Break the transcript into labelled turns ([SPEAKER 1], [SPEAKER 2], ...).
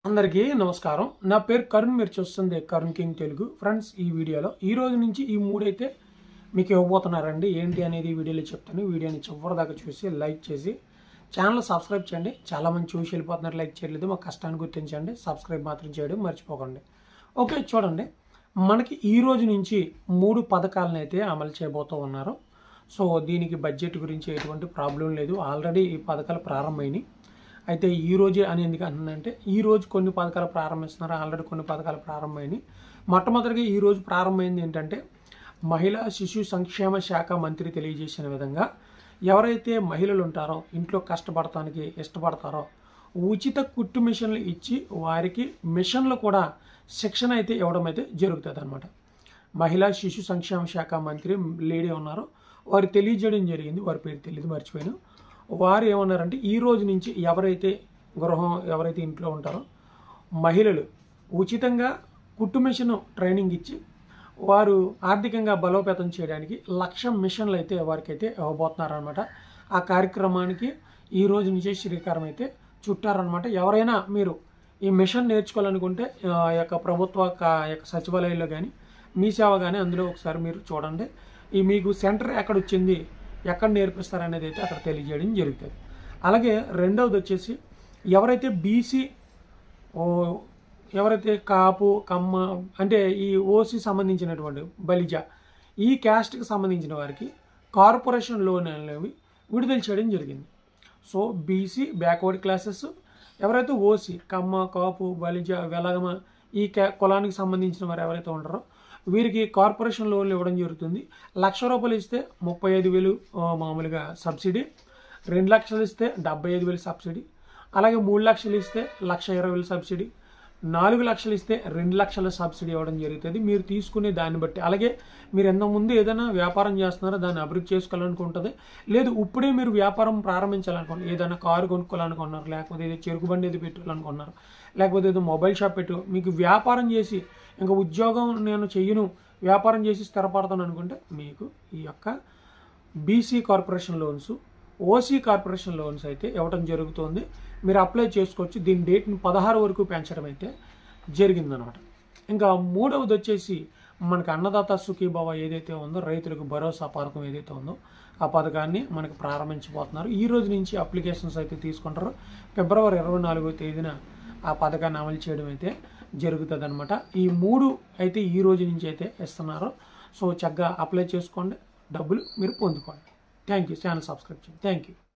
[SPEAKER 1] అందరికీ నమస్కారం. నా పేరు కరుణ్. మీరు చూస్తుంది కరుణ్ కింగ్ తెలుగు. ఫ్రెండ్స్, ఈ వీడియోలో ఈ రోజు నుంచి ఈ మూడైతే మీకు ఇవ్వబోతున్నారండి. ఏంటి అనేది ఈ వీడియోలో చెప్తాను. వీడియోని చివరి దాకా చూసి లైక్ చేసి ఛానల్ సబ్స్క్రైబ్ చేయండి. చాలామంది చూసి వెళ్ళిపోతున్నారు, లైక్ చేయలేదు. మా కష్టాన్ని గుర్తించండి. సబ్స్క్రైబ్ మాత్రం చేయడం మర్చిపోకండి. ఓకే, చూడండి, మనకి ఈ రోజు నుంచి 3 పథకాలను అయితే అమలు చేయబోతూ ఉన్నారు. సో దీనికి బడ్జెట్ గురించి ఎటువంటి ప్రాబ్లం లేదు. ఆల్రెడీ ఈ పథకాలు ప్రారంభమైనాయి. అయితే ఈ రోజే అని ఎందుకు అంటుందంటే, ఈ రోజు కొన్ని పథకాలు ప్రారంభిస్తున్నారు. ఆల్రెడీ కొన్ని పథకాలు ప్రారంభమైనాయి. మొట్టమొదటిగా ఈ రోజు ప్రారంభమైంది ఏంటంటే, మహిళా శిశు సంక్షేమ శాఖ మంత్రి తెలియజేసిన విధంగా ఎవరైతే మహిళలు ఉంటారో, ఇంట్లో కష్టపడటానికి ఇష్టపడతారో, ఉచిత కుట్టు మిషన్లు ఇచ్చి వారికి మిషన్లు కూడా శిక్షణ అయితే ఇవ్వడం అయితే జరుగుతుంది అనమాట. మహిళా శిశు సంక్షేమ శాఖ మంత్రి లేడీ ఉన్నారు, వారు తెలియజేయడం జరిగింది. వారి పేరు తెలియదు, మర్చిపోయాను. వారు ఏమన్నారంటే, ఈ రోజు నుంచి ఎవరైతే ఇంట్లో ఉంటారో మహిళలు ఉచితంగా కుట్టు మిషన్ ట్రైనింగ్ ఇచ్చి వారు ఆర్థికంగా బలోపేతం చేయడానికి 1,00,000 మిషన్లు అయితే వారికైతే ఇవ్వబోతున్నారనమాట. ఆ కార్యక్రమానికి ఈ రోజు నుంచే శ్రీకారం అయితే చుట్టారనమాట. ఎవరైనా మీరు ఈ మిషన్ నేర్చుకోవాలనుకుంటే ఆ యొక్క ప్రభుత్వ సచివాలయంలో కానీ మీ సేవ కానీ అందులో ఒకసారి మీరు చూడండి. ఈ మీకు సెంటర్ ఎక్కడ వచ్చింది, ఎక్కడ నేర్పిస్తారు అనేది అయితే అక్కడ తెలియజేయడం జరుగుతుంది. అలాగే రెండవది వచ్చేసి, ఎవరైతే బీసీ, ఎవరైతే కాపు, కమ్మ అంటే ఈ ఓసీ సంబంధించినటువంటి బలిజ, ఈ క్యాస్ట్కి సంబంధించిన వారికి కార్పొరేషన్ లోన్ అనేవి విడుదల చేయడం జరిగింది. సో బీసీ బ్యాక్వర్డ్ క్లాసెస్, ఎవరైతే ఓసీ కమ్మ, కాపు, బలిజ, వెలగమ ఈ కులానికి సంబంధించిన వారు ఎవరైతే ఉంటారో వీరికి కార్పొరేషన్ లోన్లు ఇవ్వడం జరుగుతుంది. 1,00,000 రూపాయలు ఇస్తే 35,000 మామూలుగా సబ్సిడీ, 2 లక్షలు ఇస్తే 75,000 సబ్సిడీ, అలాగే 3 లక్షలు ఇస్తే 1,20,000 సబ్సిడీ, 4 లక్షలు ఇస్తే 2 లక్షల సబ్సిడీ ఇవ్వడం జరుగుతుంది. మీరు తీసుకునే దాన్ని బట్టి. అలాగే మీరు ఎంతకుముందు ఏదైనా వ్యాపారం చేస్తున్నారో దాన్ని అభివృద్ధి చేసుకోవాలనుకుంటుంది, లేదు ఇప్పుడే మీరు వ్యాపారం ప్రారంభించాలనుకుంటున్నారు, ఏదైనా కారు కొనుక్కోవాలనుకున్నారు, లేకపోతే ఏదో చెరుకు బండి ఏదో పెట్టాలనుకున్నారు, లేకపోతే ఏదో మొబైల్ షాప్ పెట్టు, మీకు వ్యాపారం చేసి ఇంకా ఉద్యోగం నేను చెయ్యను, వ్యాపారం చేసి స్థిరపడతాను అనుకుంటే మీకు ఈ యొక్క BC corporation loans, OC corporation loans అయితే ఇవ్వడం జరుగుతుంది. మీరు అప్లై చేసుకోవచ్చు. దీని డేట్ని 16 వరకు పెంచడం అయితే జరిగిందనమాట. ఇంకా మూడవది వచ్చేసి, మనకు అన్నదాత సుఖీభవ ఏదైతే ఉందో, రైతులకు భరోసా పథకం ఏదైతే ఉందో ఆ పథకాన్ని మనకు ప్రారంభించబోతున్నారు. ఈ రోజు నుంచి అప్లికేషన్స్ అయితే తీసుకుంటారు. ఫిబ్రవరి 24వ తేదీన ఆ పథకాన్ని అమలు చేయడం అయితే జరుగుతుంది అనమాట. ఈ 3 అయితే ఈ రోజు నుంచి అయితే ఇస్తున్నారు. సో చక్కగా అప్లై చేసుకోండి, డబ్బులు మీరు పొందుకోండి. Thank you. ఛానల్ సబ్స్క్రైబ్ చేయండి. Thank you.